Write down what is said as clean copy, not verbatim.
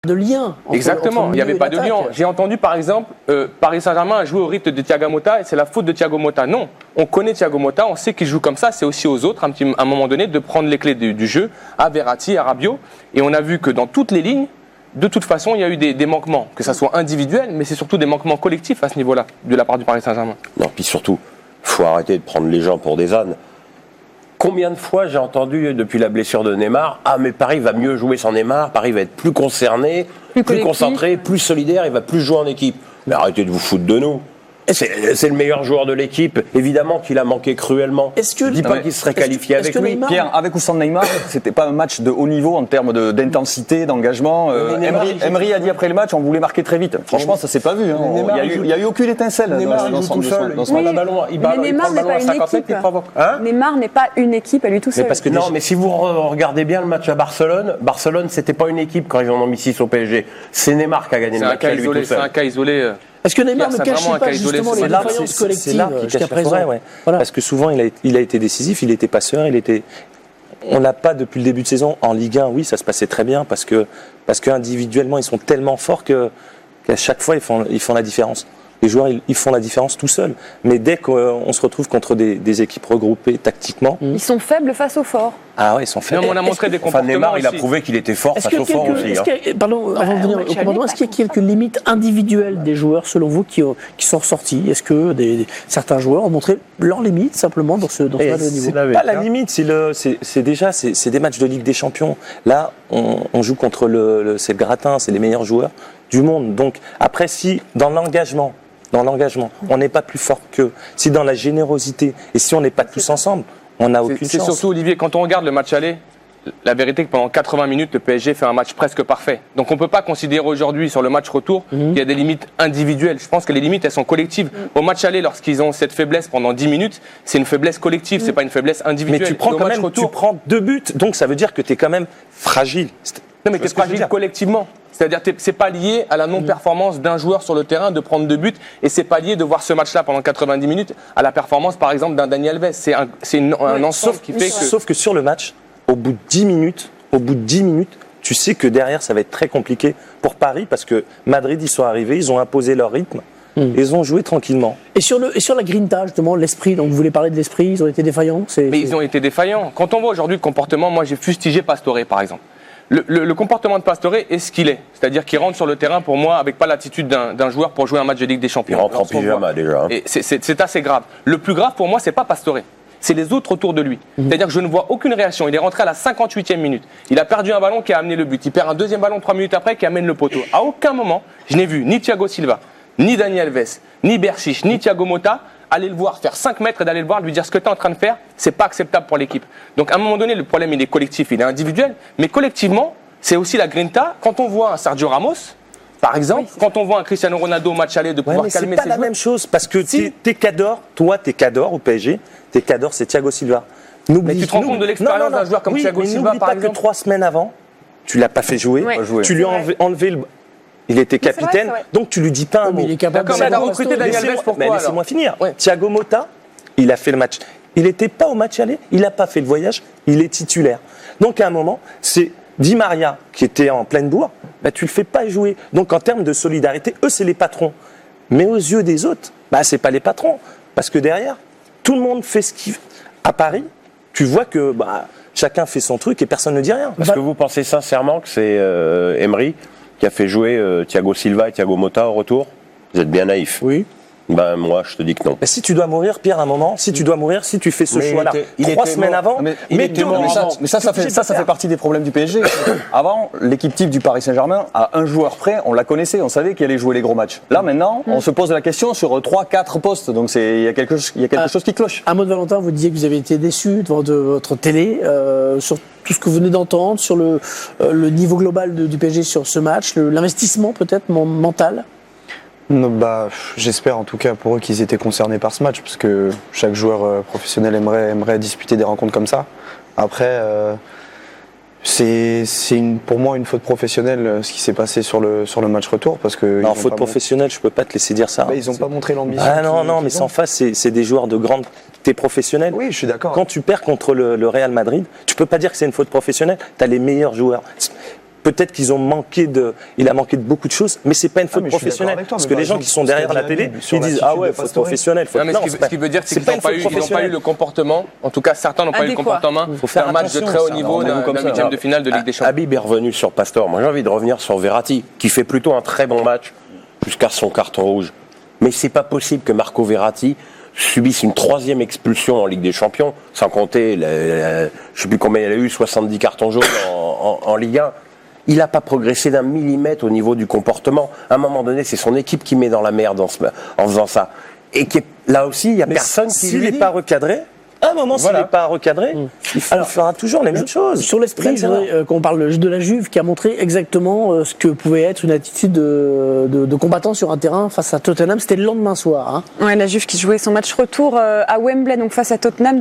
de lien. Exactement, il n'y avait pas de lien. J'ai entendu par exemple, Paris Saint-Germain a joué au rythme de Thiago Motta et c'est la faute de Thiago Motta. Non, on connaît Thiago Motta, on sait qu'il joue comme ça, c'est aussi aux autres à un moment donné de prendre les clés du jeu, à Verratti, à Rabiot. Et on a vu que dans toutes les lignes, de toute façon, il y a eu des manquements, que ça soit individuel, mais c'est surtout des manquements collectifs à ce niveau-là, de la part du Paris Saint-Germain. Non, puis surtout, il faut arrêter de prendre les gens pour des ânes. Combien de fois j'ai entendu depuis la blessure de Neymar, ah mais Paris va mieux jouer sans Neymar, Paris va être plus concerné, plus concentré, plus solidaire, il va plus jouer en équipe. Mais arrêtez de vous foutre de nous. C'est le meilleur joueur de l'équipe, évidemment qu'il a manqué cruellement. Je ne dis pas qu'il serait qualifié avec lui. Neymar... Pierre, avec ou sans Neymar, c'était pas un match de haut niveau en termes d'intensité, d'engagement. Emery a dit après le match, on voulait marquer très vite. Franchement, ça s'est pas vu. Hein. Il n'y a eu aucune étincelle. Neymar joue tout seul, il prend le ballon, il prend le ballon à 50 mètres, il provoque. Neymar n'est pas une équipe à lui tout seul. Mais si vous regardez bien le match à Barcelone, c'était pas une équipe quand ils en ont mis 6 au PSG. C'est Neymar qui a gagné le match à lui tout seul. C'est un cas isolé. Est-ce que Neymar ne cache pas justement les défaillances collectives jusqu'à présent voilà. Parce que souvent, il a été décisif, il était passeur, on n'a pas depuis le début de saison en Ligue 1, oui, ça se passait très bien parce que individuellement, ils sont tellement forts qu'à chaque fois, ils font la différence. Les joueurs, ils font la différence tout seuls. Mais dès qu'on se retrouve contre des équipes regroupées tactiquement... Ils sont faibles face aux forts. Ah ouais, ils sont faibles. Mais on a montré des comportements Neymar, il a prouvé qu'il était fort face aux forts aussi. Pardon, avant de venir au commandement, est-ce qu'il y a quelques limites individuelles des joueurs, selon vous, qui sont ressorties ? Est-ce que certains joueurs ont montré leurs limites, simplement, dans ce match de niveau ? C'est pas la limite, c'est des matchs de Ligue des Champions. Là, on joue contre c'est le gratin, c'est les meilleurs joueurs du monde. Donc, après, si, dans l'engagement, on n'est pas plus fort qu'eux, si dans la générosité, et si on n'est pas tous ensemble, on n'a aucune chance. C'est surtout, Olivier, quand on regarde le match aller, la vérité est que pendant 80 minutes, le PSG fait un match presque parfait. Donc on ne peut pas considérer aujourd'hui, sur le match retour, qu'il y a des limites individuelles. Je pense que les limites, elles sont collectives. Au match aller, lorsqu'ils ont cette faiblesse pendant 10 minutes, c'est une faiblesse collective, c'est pas une faiblesse individuelle. Mais tu prends 2 buts, donc ça veut dire que tu es quand même fragile. Non, mais tu es fragile collectivement. C'est-à-dire que c'est pas lié à la non-performance d'un joueur sur le terrain de prendre 2 buts et c'est pas lié de voir ce match-là pendant 90 minutes à la performance, par exemple, d'un Dani Alves. C'est un ensemble qui fait que... Sauf que sur le match, au bout de 10 minutes, tu sais que derrière, ça va être très compliqué pour Paris parce que Madrid, ils sont arrivés, ils ont imposé leur rythme. Ils ont joué tranquillement. Et sur la grinta, justement, l'esprit, donc vous voulez parler de l'esprit, ils ont été défaillants Mais ils ont été défaillants. Quand on voit aujourd'hui le comportement, moi j'ai fustigé Pastore, par exemple. Le comportement de Pastore est ce qu'il est. C'est-à-dire qu'il rentre sur le terrain, pour moi, avec pas l'attitude d'un joueur pour jouer un match de Ligue des Champions. Il rentre en pyjama déjà. Et c'est assez grave. Le plus grave pour moi, c'est pas Pastore. C'est les autres autour de lui. C'est-à-dire que je ne vois aucune réaction. Il est rentré à la 58e minute. Il a perdu un ballon qui a amené le but. Il perd un deuxième ballon 3 minutes après qui amène le poteau. À aucun moment, je n'ai vu ni Thiago Silva, ni Dani Alves, ni Berchiche, ni Thiago Motta aller le voir faire 5 mètres et d'aller le voir, lui dire ce que tu es en train de faire, c'est pas acceptable pour l'équipe. Donc à un moment donné, le problème il est collectif, il est individuel, mais collectivement, c'est aussi la grinta. Quand on voit un Sergio Ramos, par exemple, quand on voit un Cristiano Ronaldo au match aller de pouvoir calmer ses joueurs. C'est pas la même chose parce que t'es Cador, toi t'es Cador au PSG, t'es Cador, c'est Thiago Silva. Mais tu te rends compte de l'expérience d'un joueur comme Thiago Silva, par exemple. N'oublie pas que 3 semaines avant, tu l'as pas fait jouer, tu lui as enlevé le... Il était capitaine, donc tu lui dis pas un mot. Il est capable de recruter Dani Alves, pourquoi laissez-moi finir. Thiago Motta, il a fait le match. Il n'était pas au match aller, il n'a pas fait le voyage, il est titulaire. Donc à un moment, c'est Di Maria qui était en pleine bourre, tu le fais pas jouer. Donc en termes de solidarité, eux c'est les patrons. Mais aux yeux des autres, c'est pas les patrons. Parce que derrière, tout le monde fait ce qu'il veut. À Paris, tu vois que chacun fait son truc et personne ne dit rien. Est-ce que vous pensez sincèrement que c'est Emery qui a fait jouer Thiago Silva et Thiago Motta au retour? Vous êtes bien naïf. Oui. Moi, je te dis que non. Si tu dois mourir, Pierre, à un moment, si tu fais ce choix-là, 3 semaines avant, mais ça fait partie des problèmes du PSG. Avant, l'équipe type du Paris Saint-Germain, à un joueur près, on la connaissait, on savait qu'il allait jouer les gros matchs. Là, maintenant, on se pose la question sur 3-4 postes, donc il y a quelque chose qui cloche. Un mot de Valentin, vous disiez que vous avez été déçu de votre télé, sur tout ce que vous venez d'entendre, sur le niveau global du PSG sur ce match, l'investissement peut-être mental. J'espère en tout cas pour eux qu'ils étaient concernés par ce match parce que chaque joueur professionnel aimerait disputer des rencontres comme ça. Après, c'est pour moi une faute professionnelle ce qui s'est passé sur le match retour parce que non, faute professionnelle, je peux pas te laisser dire ça. Ils n'ont pas montré l'ambition. Non, mais sans face, c'est des joueurs de grande. T'es professionnel. Oui, je suis d'accord. Quand tu perds contre le Real Madrid, tu peux pas dire que c'est une faute professionnelle. T'as les meilleurs joueurs. peut-être qu'il a manqué de beaucoup de choses, mais c'est pas une faute mais je suis professionnelle. d'accord avec toi, Parce mais que par les gens exemple, qui sont ce qu'a derrière dit la télé, Habib sur ils disent l'attitude ah ouais, de faute Pastore. professionnelle. Non, mais ce qui veut dire, c'est qu'ils n'ont pas eu le comportement. En tout cas, certains n'ont pas eu le Adéquat. comportement. Faut faire Un match de attention, très haut ça, niveau rendez-vous d'un comme ça. huitième de finale de Ligue des Champions. Habib est revenu sur Pastore. Moi, j'ai envie de revenir sur Verratti, qui fait plutôt un très bon match jusqu'à son carton rouge. Mais c'est pas possible que Marco Verratti subisse une 3e expulsion en Ligue des Champions, sans compter, je sais plus combien il a eu, 70 cartons jaunes en Ligue 1. Il n'a pas progressé d'un millimètre au niveau du comportement. À un moment donné, c'est son équipe qui met dans la merde en faisant ça. Et là aussi, il n'y a personne qui s'il lui n'est dit. pas recadré, à un moment, s'il Voilà. n'est pas recadré, il fera toujours les mêmes choses. Sur l'esprit, je voudrais qu'on parle de la Juve qui a montré exactement ce que pouvait être une attitude de combattant sur un terrain face à Tottenham. C'était le lendemain soir. Hein. Ouais, la Juve qui jouait son match retour à Wembley, donc face à Tottenham.